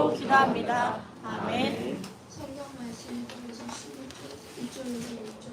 있도록 기도합니다. 아멘. 성경 말씀 통해서 1절에서 5절.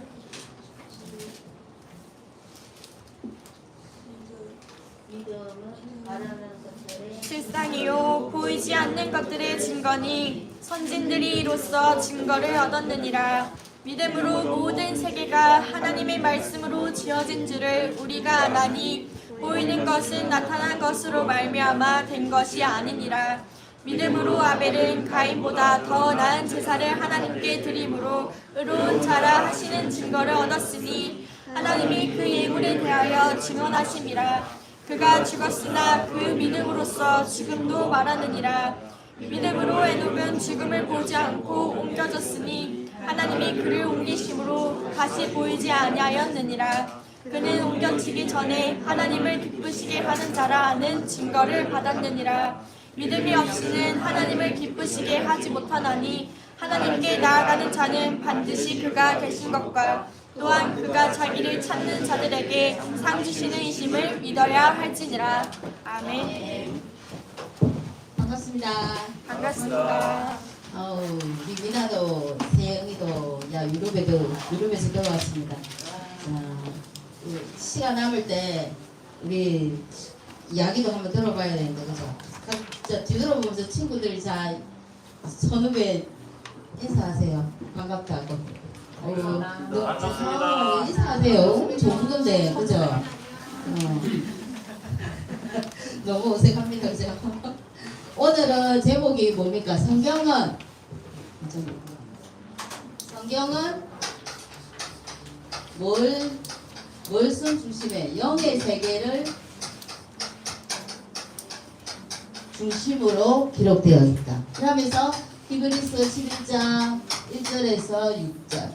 믿음은 바라는 것들의 실상이요 보이지 않는 것들의 증거니 선진들이 이로써 증거를 얻었느니라. 믿음으로 모든 세계가 하나님의 말씀으로 지어진 줄을 우리가 아나니 보이는 것은 나타난 것으로 말미암아 된 것이 아니니라. 믿음으로 아벨은 가인보다 더 나은 제사를 하나님께 드림으로 의로운 자라 하시는 증거를 얻었으니 하나님이 그 예물에 대하여 증언하심이라. 그가 죽었으나 그 믿음으로써 지금도 말하느니라. 믿음으로 에녹은 죽음을 보지 않고 옮겨졌으니 하나님이 그를 옮기심으로 다시 보이지 아니하였느니라. 그는 옮겨지기 전에 하나님을 기쁘시게 하는 자라 하는 증거를 받았느니라. 믿음이 없이는 하나님을 기쁘시게 하지 못하나니 하나님께 나아가는 자는 반드시 그가 계신 것과 또한 그가 자기를 찾는 자들에게 상 주시는 이심을 믿어야 할지니라. 아멘. 반갑습니다. 반갑습니다. 우리 미나도 세영이도 유럽에서 들어왔습니다. 시간 남을 때 우리 이야기도 한번 들어봐야 되는데 그죠? 뒤돌아보면서 친구들이 선후배 인사하세요. 반갑다고. 인사하세요. 너무 좋은 건데 그죠? 너무 어색합니다 그죠? 오늘은 제목이 뭡니까? 성경은 뭘씀 중심에 영의 세계를 중심으로 기록되어 있다. 그러면서 히브리서 11장 1절에서 6절.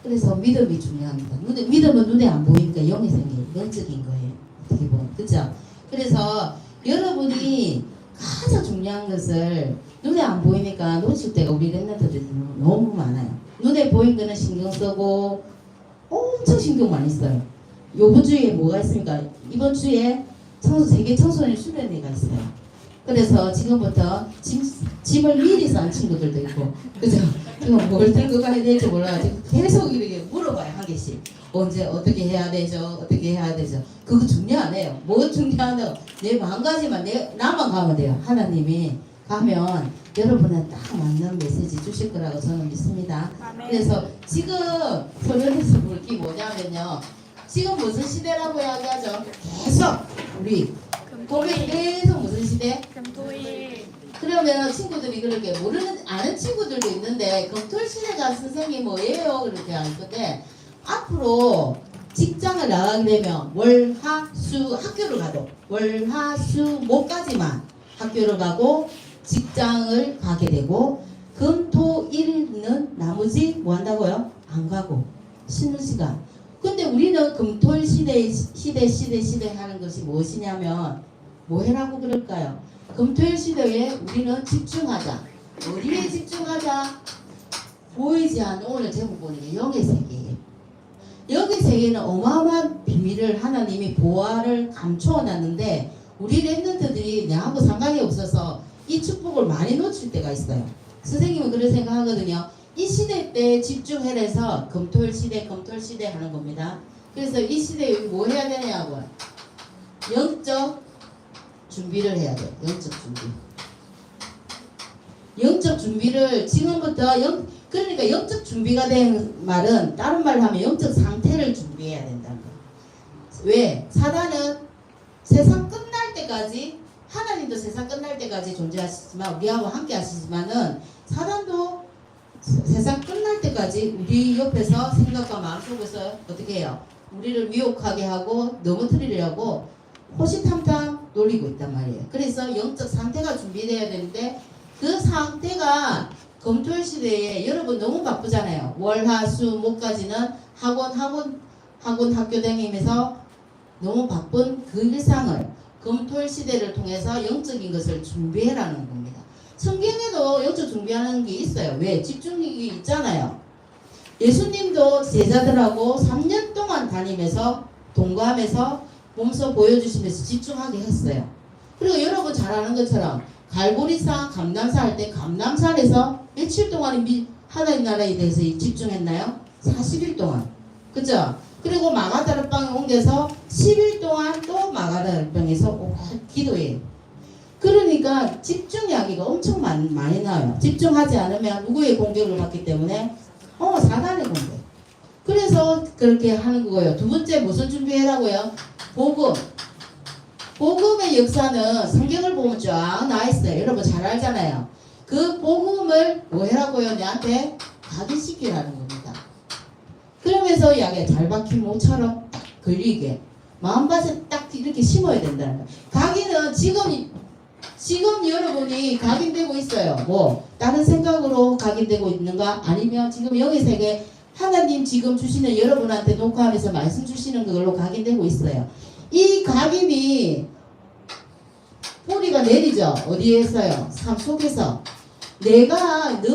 그래서 믿음이 중요합니다. 믿음은 눈에 안 보이니까 영의 세계, 영적인 거예요. 어떻게 보면 그죠? 그래서 여러분이 가장 중요한 것을 눈에 안 보이니까 놓칠 때가 우리 랩런트들이 너무 많아요. 눈에 보인 거는 신경 쓰고 엄청 신경 많이 써요. 요번 주에 뭐가 있습니까? 이번 주에 세계 청소년 수련회가 있어요. 그래서 지금부터 짐을 미리 싼 친구들도 있고 그죠? 지금 뭘 들고 가야 될지 몰라가지고 계속 이렇게 물어봐요. 한 개씩. 언제 어떻게 해야 되죠? 어떻게 해야 되죠? 그거 중요하네요. 뭐 중요하냐고 내 마음가짐만 나만 가면 돼요. 하나님이 가면 여러분은 딱 맞는 메시지 주실 거라고 저는 믿습니다. 아멘. 그래서 지금 서면에서 볼 게 뭐냐면요. 지금 무슨 시대라고 이야기하죠? 계속 우리 보면 계속 무슨 시대? 금토일. 그러면 친구들이 그렇게 아는 친구들도 있는데 금토일 시대가 선생님 뭐예요? 그렇게 할 건데 앞으로 직장을 나가게 되면 월, 화, 수 학교를 가도 월, 화, 수, 목까지만 학교를 가고 직장을 가게 되고 금, 토, 일은 나머지 뭐 한다고요? 안 가고 쉬는 시간. 근데 우리는 금토일 시대 하는 것이 무엇이냐면 뭐 해라고 그럴까요? 금토일 시대에 우리는 집중하자. 어디에 집중하자? 보이지 않는 오늘 제목 보니까 영의 세계예요. 영의 세계는 어마어마한 비밀을 하나님이 보화를 감추어 놨는데 우리 랩런트들이 내하고 상관이 없어서 이 축복을 많이 놓칠 때가 있어요. 선생님은 그런 생각하거든요. 이 시대 때 집중해서 금토일 시대 하는 겁니다. 그래서 이 시대에 뭐 해야 되냐고요. 영적 준비를 해야 돼요. 영적 준비. 영적 준비를 지금부터 그러니까 영적 준비가 된 말은 다른 말로 하면 영적 상태를 준비해야 된다는 거예요. 왜? 사단은 세상 끝날 때까지 하나님도 세상 끝날 때까지 존재하시지만 우리하고 함께 하시지만은 사단도 세상 끝날 때까지 우리 옆에서 생각과 마음속에서 어떻게 해요? 우리를 미혹하게 하고 넘어뜨리려고 호시탐탐 놀리고 있단 말이에요. 그래서 영적 상태가 준비되어야 되는데 그 상태가 금토일 시대에 여러분 너무 바쁘잖아요. 월, 화, 수, 목까지는 학원 학교 다니면서 너무 바쁜 그 일상을 금토일 시대를 통해서 영적인 것을 준비해라는 겁니다. 성경에도 영적 준비하는 게 있어요. 왜? 집중력이 있잖아요. 예수님도 제자들하고 3년 동안 다니면서 동거하면서 몸소 보여주시면서 집중하게 했어요. 그리고 여러분 잘 아는 것처럼 갈보리산, 감남산 할 때 감남산에서 며칠 동안 하나님 나라에 대해서 집중했나요? 40일 동안. 그죠? 그리고 마가다락방에 옮겨서 10일 동안 또 마가다락방에서 기도해요. 그러니까 집중 이야기가 엄청 많이 나와요. 집중하지 않으면 누구의 공격을 받기 때문에 사단의 공격. 그래서 그렇게 하는 거예요. 두 번째 무슨 준비해라고요? 복음. 복음의 역사는 성경을 보면 쫙 나와있어요. 여러분 잘 알잖아요. 그 복음을 뭐 해라고요? 내한테 각인시키라는 겁니다. 그러면서 이야기가 잘 박힌 모처럼 딱 걸리게 마음밭에 딱 이렇게 심어야 된다는 거예요. 각인은 지금 여러분이 각인되고 있어요. 뭐 다른 생각으로 각인되고 있는가? 아니면 지금 영의 세계 하나님 지금 주시는 여러분한테 녹화하면서 말씀 주시는 그걸로 각인되고 있어요. 이 각인이 뿌리가 내리죠. 어디에 있어요? 삶 속에서. 내가 늘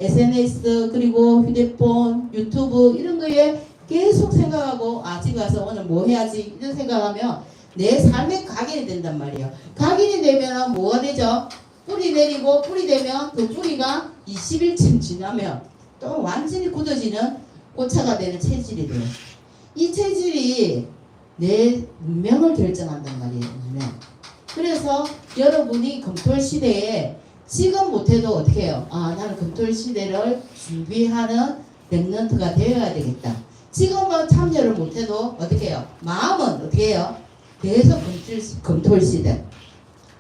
SNS 그리고 휴대폰, 유튜브 이런 거에 계속 생각하고 집에 가서 오늘 뭐 해야지 이런 생각하면 내 삶에 각인이 된단 말이에요. 각인이 되면 뭐가 되죠? 뿌리 내리고 뿌리 되면 그 뿌리가 20일쯤 지나면 또 완전히 굳어지는 꽃차가 되는 체질이 돼요. 이 체질이 내 운명을 결정한단 말이에요. 운명. 그래서 여러분이 금토일 시대에 지금 못해도 어떻게 해요? 나는 금토일 시대를 준비하는 랩런트가 되어야 되겠다. 지금은 참여를 못해도 어떻게 해요? 마음은 어떻게 해요? 계속 금토일 시대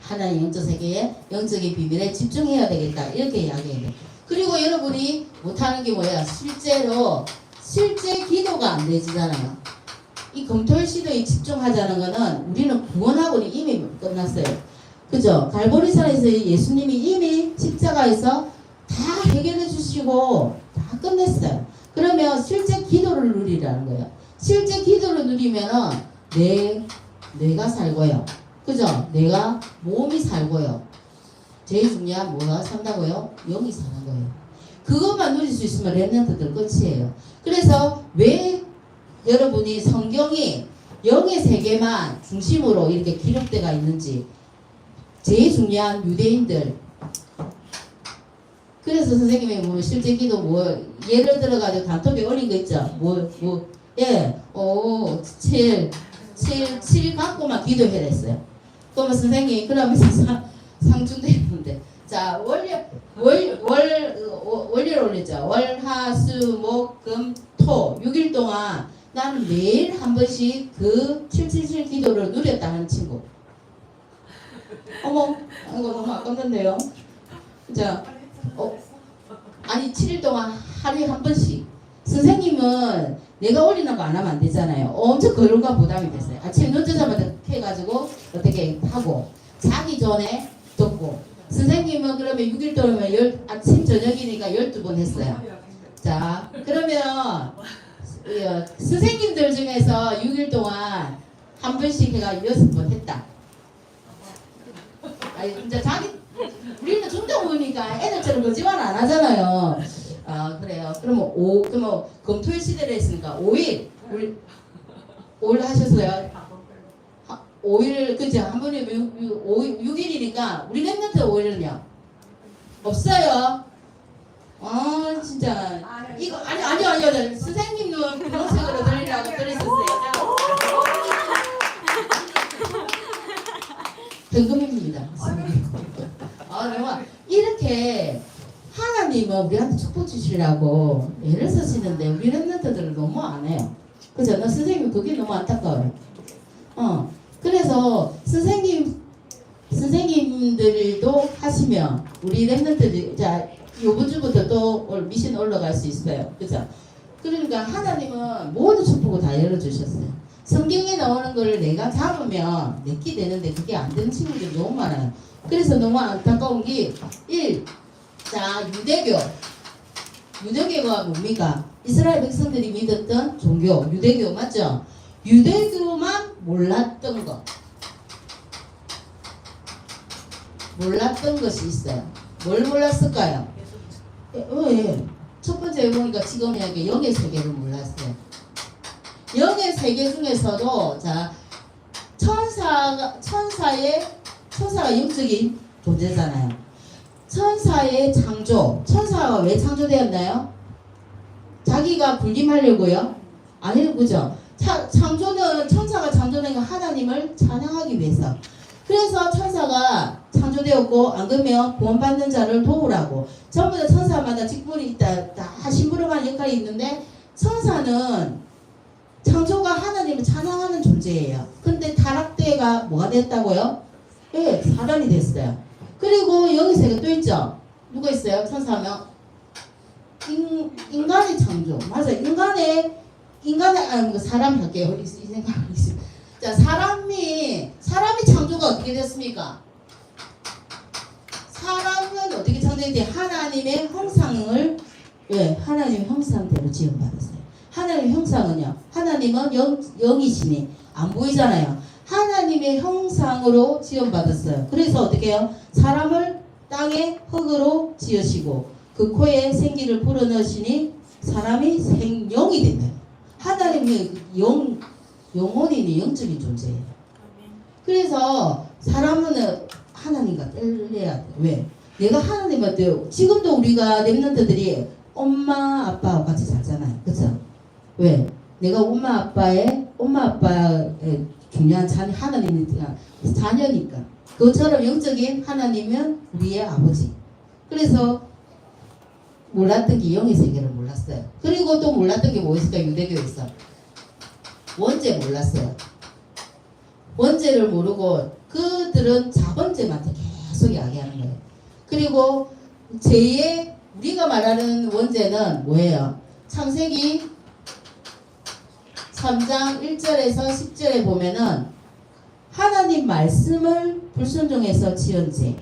하나의 영적 세계에 영적인 비밀에 집중해야 되겠다. 이렇게 이야기해요. 그리고 여러분이 못하는 게 뭐예요? 실제 기도가 안 되지잖아요. 이 금토일 시대에 집중하자는 거는 우리는 구원하고는 이미 끝났어요. 그죠? 갈보리산에서 예수님이 이미 십자가에서 다 해결해 주시고 다 끝냈어요. 그러면 실제 기도를 누리라는 거예요. 실제 기도를 누리면은 내가 살고요. 그죠? 내가 몸이 살고요. 제일 중요한 뭐가 산다고요? 영이 사는 거예요. 그것만 누릴 수 있으면 랩런트들 끝이에요. 그래서 왜 여러분이 성경이 영의 세계만 중심으로 이렇게 기록되어 있는지 제일 중요한 유대인들. 그래서 선생님이 뭐 실제 기도 뭐 예를 들어가지고 단톡에 올린 거 있죠. 칠 갖고만 기도해랬어요. 그러면 선생님 그러면서 상중되는데 자 월요일 올렸죠. 월, 화, 수, 목, 금, 토 6일 동안 나는 매일 한 번씩 그 777 기도를 누렸다는 친구. 어머, 이거 너무 아깝는데요. 자, 아니 7일 동안 하루에 한 번씩. 선생님은 내가 올리는 거 안 하면 안 되잖아요. 엄청 거론과 부담이 됐어요. 아침에 늦자마자 해가지고 어떻게 하고 자기 전에 듣고. 선생님은 그러면 6일 동안 아침 저녁이니까 12번 했어요. 자, 그러면 선생님들 중에서 6일 동안 한 번씩 해가 6번 했다. 아니 진짜 우리는 중등부니까 애들처럼 거짓말 안 하잖아요. 그래요. 그러면 금토일 시대를 했으니까 5일 5일 하셨어요. 5일 그죠? 한 번에 6일이니까 우리 랩런트 5일은요 없어요. 진짜 이거 아니요. 선생님은 분홍색으로 들리라고 그랬었어요. 등금입니다. 이렇게 하나님은 우리한테 축복 주시라고 애를 쓰시는데 우리 랩런트들은 너무 안 해요. 그죠? 나 선생님 그게 너무 안타까워요. 그래서 선생님들도 하시면 우리 랩런트들 자 요번 주부터 또 미션 올라갈 수 있어요. 그죠? 그러니까 하나님은 모든 축복을 다 열어주셨어요. 성경에 나오는 거를 내가 잡으면 내게 되는데 그게 안 되는 친구들이 너무 많아요. 그래서 너무 안타까운 게 자 유대교가 뭡니까? 이스라엘 백성들이 믿었던 종교 유대교 맞죠? 유대교만 몰랐던 것이 있어요. 뭘 몰랐을까요? 첫 번째 보니까 지금 이야기 영의 세계를 몰랐어요. 영의 세계 중에서도 자 천사가 영적인 존재잖아요. 천사의 창조, 천사가 왜 창조되었나요? 자기가 군림하려고요? 아니요, 그죠? 창조는 천사가 창조된 건 하나님을 찬양하기 위해서. 그래서 천사가 창조되었고, 안 그러면 구원받는 자를 도우라고. 전부 다 천사마다 직분이 있다, 다 심부름하는 역할이 있는데, 천사는 창조가 하나님을 찬양하는 존재예요. 근데 타락대가 뭐가 됐다고요? 예, 사단이 됐어요. 그리고 여기서 또 있죠? 누가 있어요? 천사하면? 인간의 창조. 맞아요. 사람 할게요. 이 생각이 있어요. 자, 사람이 창조가 어떻게 됐습니까? 사람은 어떻게 창조됐지? 하나님의 형상을, 왜? 하나님의 형상대로 지음받았어요. 하나님의 형상은요? 하나님은 영이시니 안 보이잖아요. 하나님의 형상으로 지음받았어요. 그래서 어떻게 해요? 사람을 땅에 흙으로 지으시고 그 코에 생기를 불어넣으시니 사람이 생영이 된다. 하나님의 영혼이니 영적인 존재예요. 그래서 사람은 하나님과 뗄래야 돼. 왜? 내가 하나님한테 지금도 우리가 렘넌트들이 엄마 아빠와 같이 살잖아요. 그렇죠? 왜? 내가 엄마 아빠의 중요한 자녀 하나님이니까 자녀니까. 그것처럼 영적인 하나님은 우리의 아버지. 그래서 몰랐던 게 영의 세계를 몰랐어요. 그리고 또 몰랐던 게 뭐 있을까? 유대교에서 원죄 몰랐어요. 원죄를 모르고 그들은 자본죄만 계속 이야기하는 거예요. 그리고 제2의 우리가 말하는 원죄는 뭐예요? 창세기 3장 1절에서 10절에 보면은 하나님 말씀을 불순종해서 지은 죄.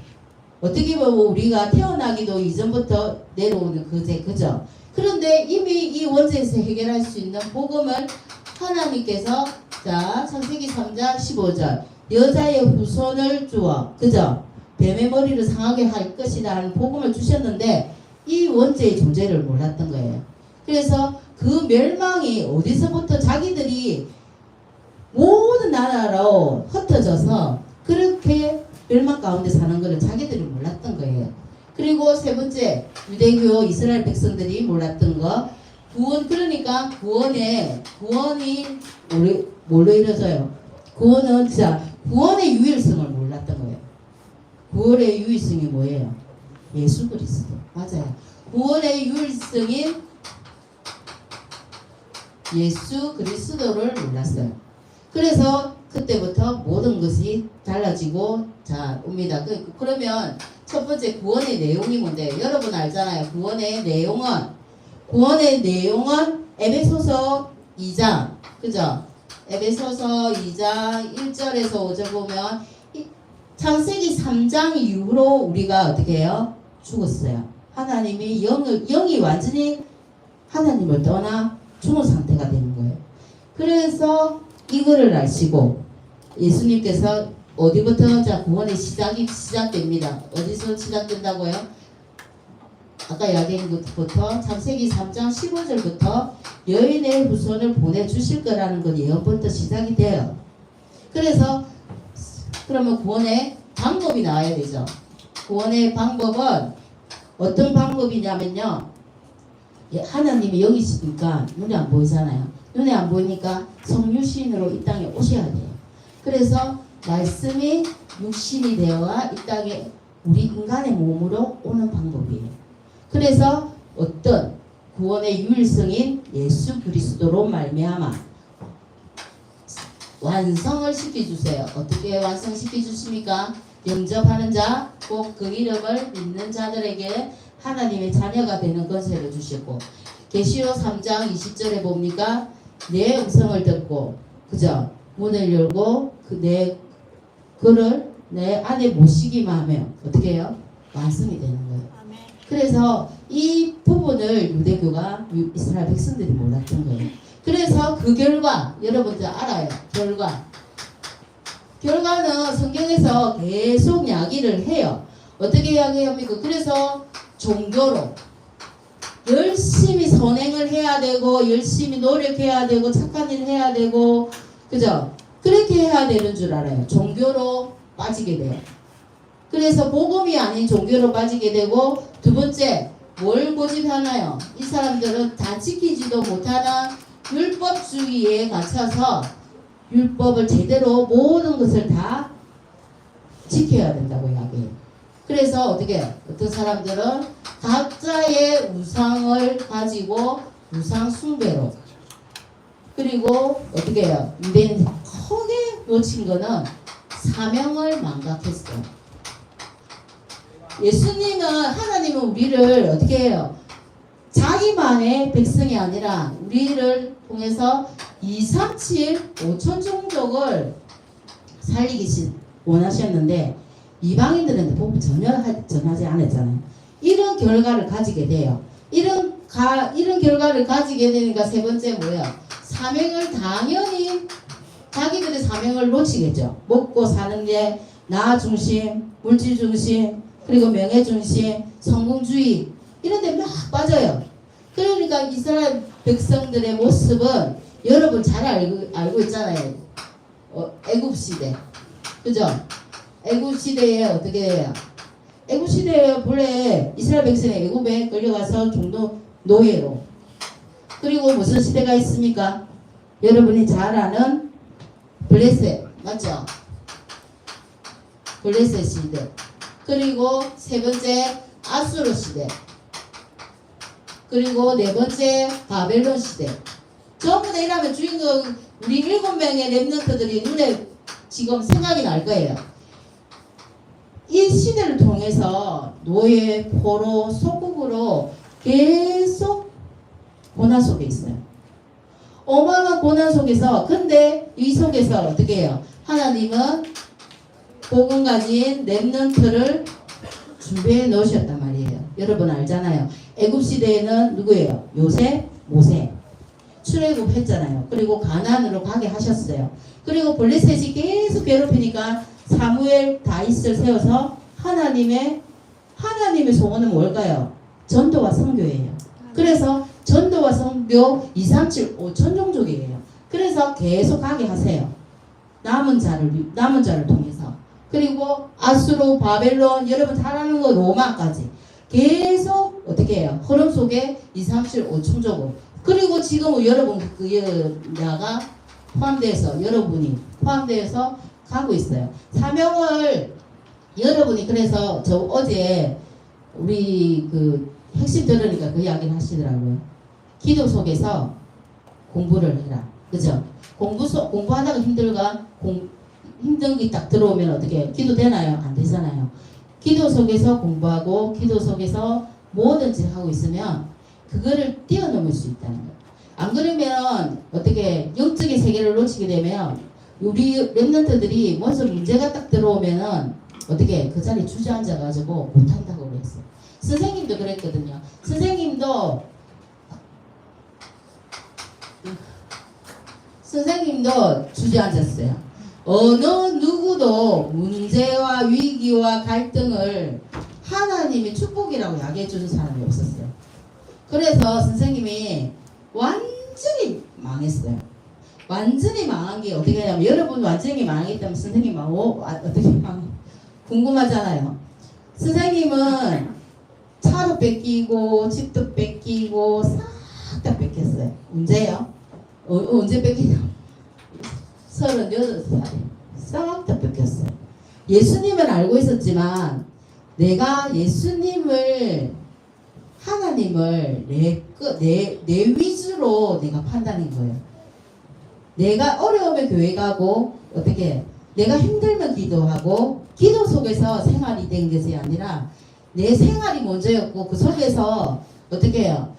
어떻게 보면 우리가 태어나기도 이전부터 내려오는 그 죄, 그죠? 그런데 이미 이 원죄에서 해결할 수 있는 복음을 하나님께서 자 창세기 3장 15절 여자의 후손을 주어 그죠? 뱀의 머리를 상하게 할 것이다 하는 복음을 주셨는데 이 원죄의 존재를 몰랐던 거예요. 그래서 그 멸망이 어디서부터 자기들이 모든 나라로 흩어져서 그렇게 멸망 가운데 사는 것을 자기들이 몰랐던 거예요. 그리고 세 번째 유대교 이스라엘 백성들이 몰랐던 거 구원. 그러니까 구원이 뭘로 이루어져요? 구원은 진짜 구원의 유일성을 몰랐던 거예요. 구원의 유일성이 뭐예요? 예수 그리스도. 맞아요. 구원의 유일성인 예수 그리스도를 몰랐어요. 그래서 그때부터 모든 것이 달라지고 자 옵니다. 그러면 첫 번째 구원의 내용이 뭔데? 여러분 알잖아요. 구원의 내용은 에베소서 2장 그죠? 에베소서 2장 1절에서 5절 보면 창세기 3장 이후로 우리가 어떻게 해요? 죽었어요. 하나님이 영이 완전히 하나님을 떠나 죽은 상태가 되는 거예요. 그래서 이거를 아시고 예수님께서 어디부터 자 구원의 시작이 시작됩니다. 어디서 시작된다고요? 아까 이야기한 것부터 창세기 3장 15절부터 여인의 후손을 보내주실 거라는 것 예언부터 시작이 돼요. 그래서 그러면 구원의 방법이 나와야 되죠. 구원의 방법은 어떤 방법이냐면요. 하나님이 영이시니까 눈에 안 보이잖아요. 눈에 안 보이니까 성육신으로 이 땅에 오셔야 돼요. 그래서 말씀이 육신이 되어와 이 땅에 우리 인간의 몸으로 오는 방법이에요. 그래서 어떤 구원의 유일성인 예수 그리스도로 말미암아 완성을 시켜주세요. 어떻게 완성시켜주십니까? 영접하는 자, 꼭 그 이름을 믿는 자들에게 하나님의 자녀가 되는 권세를 주셨고 계시록 3장 20절에 봅니까? 내 음성을 듣고 그죠? 문을 열고 그를 내 안에 모시기만 하면 어떻게 해요? 완성이 되는 거예요. 아멘. 그래서 이 부분을 유대교가 이스라엘 백성들이 몰랐던 거예요. 그래서 그 결과 여러분들 알아요. 결과는 성경에서 계속 이야기를 해요. 어떻게 이야기합니까? 그래서 종교로 열심히 선행을 해야 되고 열심히 노력해야 되고 착한 일 해야 되고 그죠? 그렇게 해야 되는 줄 알아요. 종교로 빠지게 돼요. 그래서 복음이 아닌 종교로 빠지게 되고, 두 번째 뭘 고집하나요? 이 사람들은 다 지키지도 못하는 율법주의에 갇혀서 율법을 제대로 모든 것을 다 지켜야 된다고 이야기해요. 그래서 어떤 사람들은 각자의 우상을 가지고 우상 숭배로, 그리고 어떻게 해요? 유대인이 크게 놓친 거는 사명을 망각했어요. 예수님은, 하나님은 우리를 어떻게 해요? 자기만의 백성이 아니라 우리를 통해서 2, 3, 7, 5천 종족을 살리기 원하셨는데 이방인들한테 복음 전혀 전하지 않았잖아요. 이런 결과를 가지게 돼요. 이런 결과를 가지게 되니까 세 번째 뭐예요? 사명을 당연히 자기들의 사명을 놓치겠죠. 먹고 사는 게 나 중심, 물질 중심, 그리고 명예 중심, 성공주의 이런 데 막 빠져요. 그러니까 이스라엘 백성들의 모습은 여러분 잘 알고 있잖아요. 애굽 시대. 그죠? 애굽 시대에 어떻게 해요? 애굽 시대에 본래 이스라엘 백성이 애굽에 끌려가서 종도 노예로. 그리고 무슨 시대가 있습니까? 여러분이 잘 아는 블레셋 맞죠? 블레셋 시대. 그리고 세 번째 아수르 시대. 그리고 네 번째 바벨론 시대. 전부 다 이러면 주인공 우리 7명의 렘넌트들이 눈에 지금 생각이 날 거예요. 이 시대를 통해서 노예, 포로, 속국으로 계속 고난 속에 있어요. 어마어마한 고난 속에서, 근데 이 속에서 어떻게 해요? 하나님은 복음 가진 렘넌트를 준비해 놓으셨단 말이에요. 여러분 알잖아요. 애굽 시대에는 누구예요? 요셉, 모세. 출애굽 했잖아요. 그리고 가나안으로 가게 하셨어요. 그리고 블레셋이 계속 괴롭히니까 사무엘, 다윗을 세워서 하나님의 소원은 뭘까요? 전도와 선교예요. 그래서 전도와 선교 2, 3, 7, 5천 종족이에요. 그래서 계속 가게 하세요. 남은 자를 통해서. 그리고 아수르, 바벨론, 여러분 잘 아는 거 로마까지 계속 어떻게 해요? 흐름 속에 2, 3, 7, 5천 종족. 그리고 지금 여러분 나가 포함돼서 여러분이 포함되어서 가고 있어요. 사명을 여러분이 그래서 저 어제 우리 그 핵심 들으니까 그 이야기를 하시더라고요. 기도 속에서 공부를 해라. 그죠? 공부하다가 힘든 게 딱 들어오면 어떻게 기도 되나요? 안 되잖아요. 기도 속에서 공부하고 기도 속에서 뭐든지 하고 있으면 그거를 뛰어넘을 수 있다는 거예요. 안 그러면 어떻게 영적인 세계를 놓치게 되면 우리 렘넌트들이 먼저 문제가 딱 들어오면은 어떻게 그 자리에 주저앉아가지고 못한다고 그랬어요. 선생님도 그랬거든요. 선생님도 주저앉았어요. 어느 누구도 문제와 위기와 갈등을 하나님의 축복이라고 이야기해 주는 사람이 없었어요. 그래서 선생님이 완전히 망했어요. 완전히 망한 게 어떻게 하냐면, 여러분 완전히 망했다면 선생님 어떻게 궁금하잖아요. 선생님은 차도 뺏기고 집도 뺏기고 싹 다 뺏겼어요. 언제요? 언제 뺏기냐? 38살에 싹 다 뺏겼어요. 예수님은 알고 있었지만 내가 예수님을 하나님을 내 위주로 내가 판단한 거예요. 내가 어려우면 교회 가고 어떻게 내가 힘들면 기도하고 기도 속에서 생활이 된 것이 아니라 내 생활이 먼저였고 그 속에서 어떻게 해요?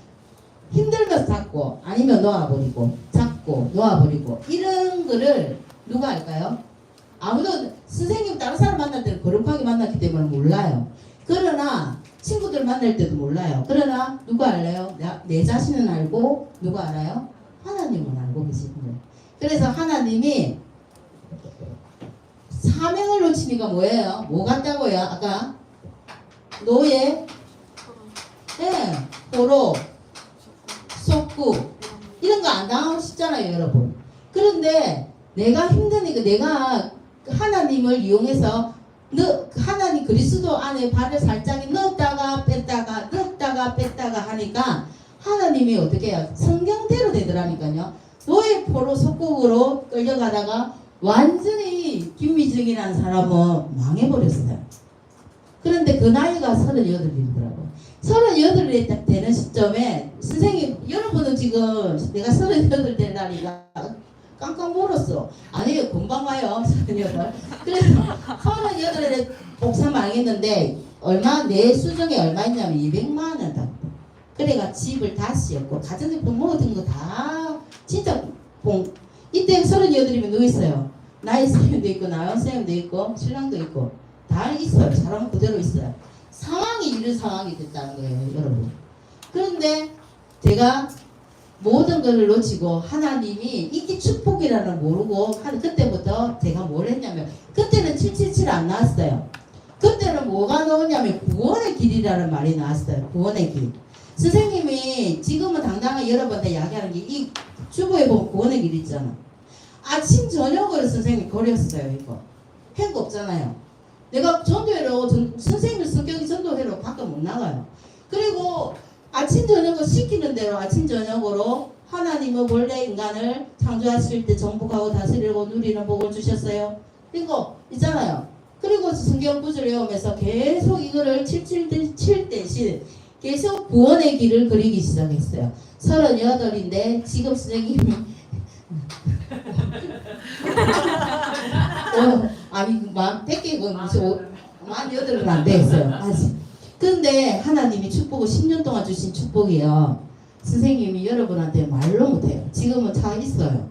힘들면 잡고 아니면 놓아버리고 잡고 놓아버리고 이런 거를 누가 할까요? 아무도 선생님 다른 사람 만날 때는 거룩하게 만났기 때문에 몰라요. 그러나 친구들 만날 때도 몰라요. 그러나 누가 알아요? 내 자신은 알고 누가 알아요? 하나님은 알고 계시는 거예요. 그래서 하나님이 사명을 놓치니까 뭐예요? 뭐 같다고요? 아까 노예, 네, 포로, 속구 이런 거 안 당하고 싶잖아요, 여러분. 그런데 내가 힘드니까 내가 하나님을 이용해서 하나님 그리스도 안에 발을 살짝 넣었다가 뺐다가 하니까 하나님이 어떻게 해요? 성경대로 되더라니까요. 노예 포로 속국으로 끌려가다가 완전히 김미정이라는 사람은 망해버렸어요. 그런데 그 나이가 38이더라고. 38이 딱 되는 시점에 선생님, 여러분은 지금 내가 38 된 날이가 깜깜 멀었어. 아니에요, 금방 와요. 38. 그래서 38에 복사 망했는데 내 수중에 얼마 있냐면 200만 원 다. 그래가 집을 다 씌었고 가전제품 모든 거 다 진짜 이때 38이면 누구 있어요? 나이 쌤도 있고 나연 쌤도 있고 신랑도 있고 다 있어요. 사람 그대로 있어요. 상황이 이런 상황이 됐다는 거예요, 여러분. 그런데 제가 모든 것을 놓치고 하나님이 이게 축복이라는 모르고 그때부터 제가 뭘 했냐면 그때는 777 안 나왔어요. 그때는 뭐가 나오냐면 구원의 길이라는 말이 나왔어요. 구원의 길. 선생님이 지금은 당당하게 여러분한테 이야기하는 게 이 주보에 보면 구원의 길 있잖아. 아침 저녁으로 선생님이 거렸어요. 이거 한 거 없잖아요. 내가 전도회로 선생님 성격이 전도회로 밖에 못 나가요. 그리고 아침 저녁을 시키는 대로 아침 저녁으로 하나님은 원래 인간을 창조하실 때 정복하고 다스리고 누리는 복을 주셨어요. 이거 있잖아요. 그리고 성경 구절 외우면서 계속 이거를 7 대신 계속 구원의 길을 그리기 시작했어요. 38인데 지금 선생님이 아니 만 100개 무슨 48은 안 되겠어요. 아직. 근데 하나님이 축복을 10년 동안 주신 축복이요. 선생님이 여러분한테 말로 못해요. 지금은 차 있어요.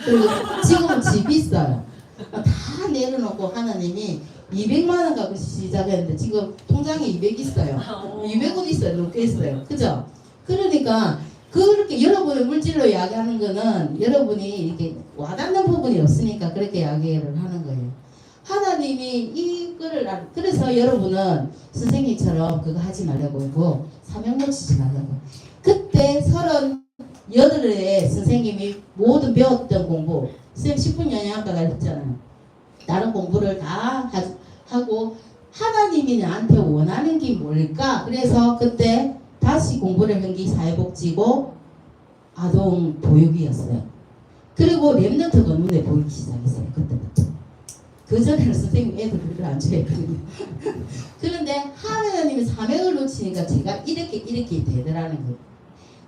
그리고 지금은 집 있어요. 다 내려놓고 하나님이 200만 원 갖고 시작했는데 지금 통장에 200 있어요. 200원 있어요. 높게 있어요. 그죠? 그러니까 그렇게 여러분의 물질로 이야기하는 거는 여러분이 이렇게 와닿는 부분이 없으니까 그렇게 이야기를 하는 거예요. 하나님이 이거를 그래서 여러분은 선생님처럼 그거 하지 말라고 사명 놓치지 말라고. 그때 38에 선생님이 모든 배웠던 공부 쌤 10분 영양학과가 했잖아요. 다른 공부를 다 하고 하나님이 나한테 원하는 게 뭘까? 그래서 그때 다시 공부를 한 게 사회복지고 아동 보육이었어요. 그리고 랩런트가 눈에 보이기 시작했어요. 그때부터. 그 전에는 선생님 애들 별로 안 좋아했거든요. 그런데 하나님이 사명을 놓치니까 제가 이렇게 되더라는 거예요.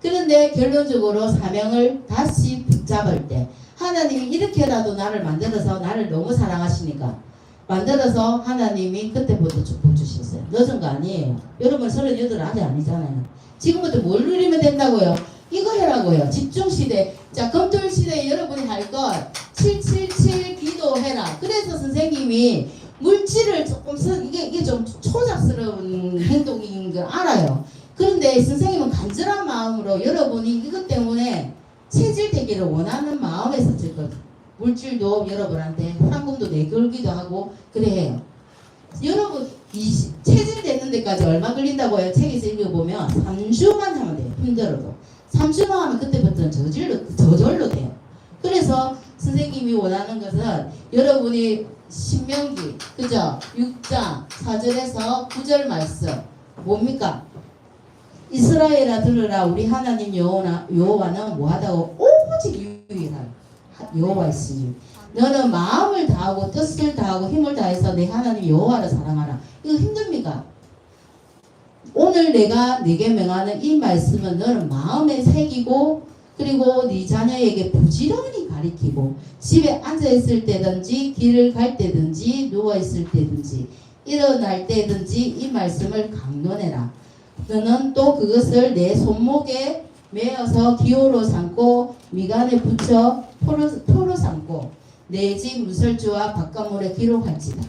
그런데 결론적으로 사명을 다시 붙잡을 때 하나님이 이렇게라도 나를 만들어서 나를 너무 사랑하시니까 만들어서 하나님이 그때부터 축복 주셨어요. 늦은 거 아니에요. 여러분 38 아직 아니잖아요. 지금부터 뭘 누리면 된다고요? 이거 해라고요. 집중시대. 자, 검토일시대에 여러분이 할 것 777 기도해라. 그래서 선생님이 물질을 조금 이게 좀 초잡스러운 행동인 걸 알아요. 그런데 선생님은 간절한 마음으로 여러분이 이것 때문에 체질되기를 원하는 마음에서 지금 물질도 여러분한테 황금도 내걸기도 하고 그래 해요. 여러분 체질 되는 데까지 얼마 걸린다고요? 책에서 읽어보면 3주만 하면 돼요. 힘들어도 3주만 하면 그때부터는 저절로 돼요. 그래서 선생님이 원하는 것은 여러분이 신명기 그죠? 6장 4절에서 9절 말씀 뭡니까? 이스라엘아 들으라 우리 하나님 여호와는 뭐하다고 오직 유일한 여호와이시니 너는 마음을 다하고 뜻을 다하고 힘을 다해서 내 하나님 여호와를 사랑하라. 이거 힘듭니까? 오늘 내가 네게 명하는 이 말씀은 너는 마음에 새기고 그리고 네 자녀에게 부지런히 가리키고 집에 앉아있을 때든지 길을 갈 때든지 누워있을 때든지 일어날 때든지 이 말씀을 강론해라. 너는 또 그것을 내 손목에 메어서 기호로 삼고 미간에 붙여 표로 삼고 내 집 무설주와 바깥물에 기록할지다.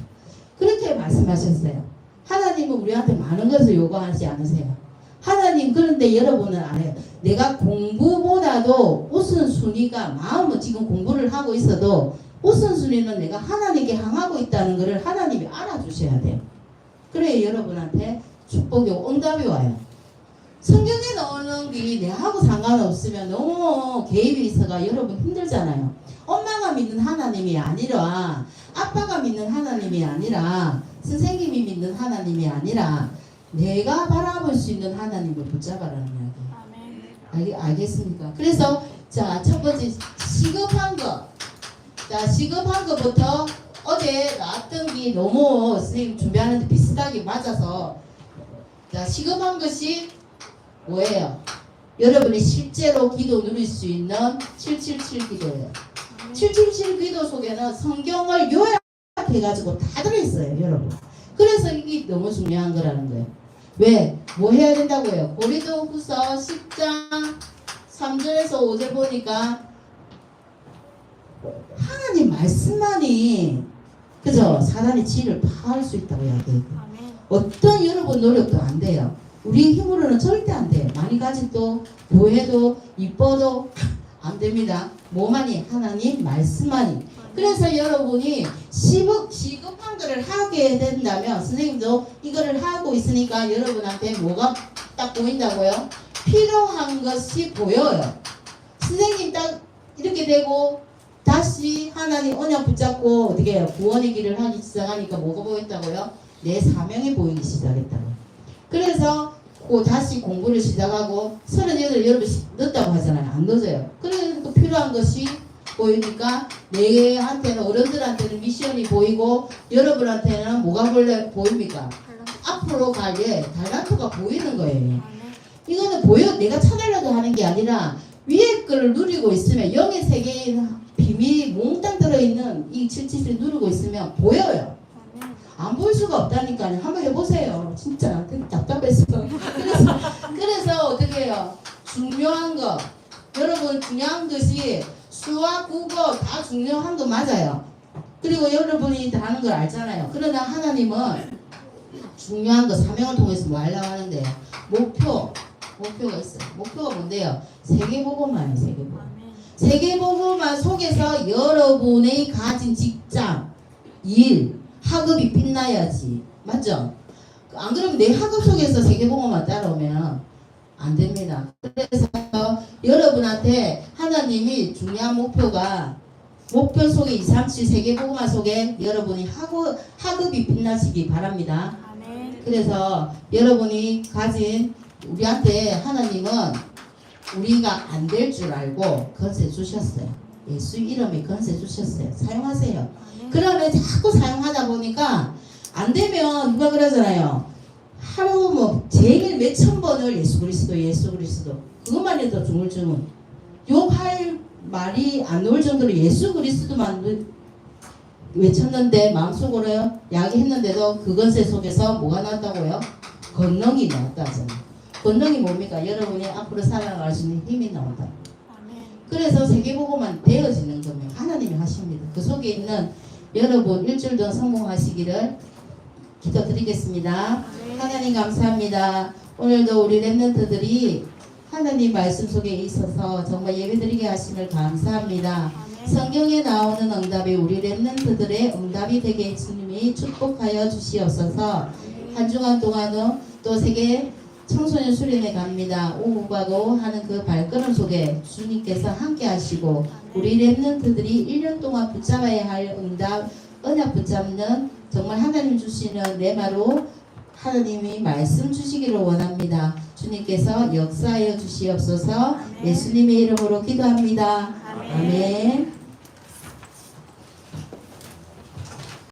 그렇게 말씀하셨어요. 하나님은 우리한테 많은 것을 요구하지 않으세요. 하나님 그런데 여러분은 알아요. 내가 공부보다도 우선순위가 마음은 지금 공부를 하고 있어도 우선순위는 내가 하나님께 향하고 있다는 것을 하나님이 알아주셔야 돼요. 그래야 여러분한테 축복이 응답이 와요. 성경에 나오는 게 내하고 상관없으면 너무 개입이 있어가 여러분 힘들잖아요. 엄마가 믿는 하나님이 아니라 아빠가 믿는 하나님이 아니라 선생님이 믿는 하나님이 아니라 내가 바라볼 수 있는 하나님을 붙잡아라는 이야기. 아멘. 알겠습니까? 그래서 자, 첫 번째 시급한 거. 자, 시급한 것부터 어제 나왔던 게 너무 선생님 준비하는데 비슷하게 맞아서 자, 시급한 것이 뭐예요? 여러분이 실제로 기도 누릴 수 있는 777 기도예요. 777 기도 속에는 성경을 요약해가지고 다 들어있어요, 여러분. 그래서 이게 너무 중요한 거라는 거예요. 왜? 뭐 해야 된다고요? 고린도후서 10장 3절에서 5절 보니까 하나님 말씀만이 그죠? 사단의 지혜를 파할 수 있다고 이야기해요. 아멘. 어떤 여러분 노력도 안 돼요. 우리 힘으로는 절대 안 돼요. 많이 가지도 교회도 이뻐도 안 됩니다. 뭐만이? 하나님 말씀만이. 그래서 여러분이 시급한 거를 하게 된다면 선생님도 이거를 하고 있으니까 여러분한테 뭐가 딱 보인다고요? 필요한 것이 보여요. 선생님 딱 이렇게 되고 다시 하나님 언약 붙잡고 어떻게 해요? 구원의 길을 하기 시작하니까 뭐가 보였다고요? 내 사명이 보이기 시작했다고요. 그래서 다시 공부를 시작하고 38 여러분 늦다고 하잖아요. 안 늦어요. 그래서 필요한 것이 보이니까 내한테는 어른들한테는 미션이 보이고 여러분한테는 뭐가 보입니까? 앞으로 갈 달란트가 보이는 거예요. 아멘. 이거는 보여 내가 찾으려고 하는 게 아니라 위에 걸 누리고 있으면 영의 세계에 비밀이 몽땅 들어있는 이 777을 누리고 있으면 보여요. 아멘. 안 볼 수가 없다니까요. 한번 해보세요. 진짜 답답했어. 그래서 어떻게 해요? 중요한 거 여러분 중요한 것이 수학, 국어 다 중요한 거 맞아요. 그리고 여러분이 다 하는 걸 알잖아요. 그러나 하나님은 중요한 거 사명을 통해서 뭐 하려고 하는데요. 목표가 있어요. 목표가 뭔데요? 세계보고만이에요. 세계보고. 아멘. 세계보고만 속에서 여러분의 가진 직장, 일, 학업이 빛나야지. 맞죠? 안 그러면 내 학업 속에서 세계보고만 따라오면 안 됩니다. 그래서 여러분한테 하나님이 중요한 목표 속에 237 세계보고만 속에 여러분이 학업이 빛나시기 바랍니다. 아멘. 그래서 여러분이 가진 우리한테 하나님은 우리가 안 될 줄 알고 건세 주셨어요. 예수 이름에 건세 주셨어요. 사용하세요. 아멘. 그러면 자꾸 사용하다 보니까 안 되면 누가 그러잖아요. 하루 뭐 제일 몇천 번을 예수 그리스도 그것만 해도 중물증은 욕할 말이 안 나올 정도로 예수 그리스도만 외쳤는데 마음속으로요 야기했는데도 그 건세 속에서 뭐가 나왔다고요? 권능이 나왔다잖아요. 권능이 뭡니까? 여러분이 앞으로 살아갈 수 있는 힘이 나온다. 아멘. 그래서 세계보고만 되어지는 거면 하나님이 하십니다. 그 속에 있는 여러분 일주일도 성공하시기를 기도드리겠습니다. 하나님 감사합니다. 오늘도 우리 랩런트들이 하나님 말씀 속에 있어서 정말 예배드리게 하심을 감사합니다. 아멘. 성경에 나오는 응답이 우리 랩런트들의 응답이 되게 주님이 축복하여 주시옵소서. 한 주간 동안은 또 세계 청소년 수련회 갑니다. 오후가고 하는 그 발걸음 속에 주님께서 함께 하시고 우리 랩런트들이 1년 동안 붙잡아야 할 응답 언약 붙잡는 정말 하나님 주시는 레마로 하나님이 말씀 주시기를 원합니다. 주님께서 역사하여 주시옵소서. 예수님의 이름으로 기도합니다. 아멘.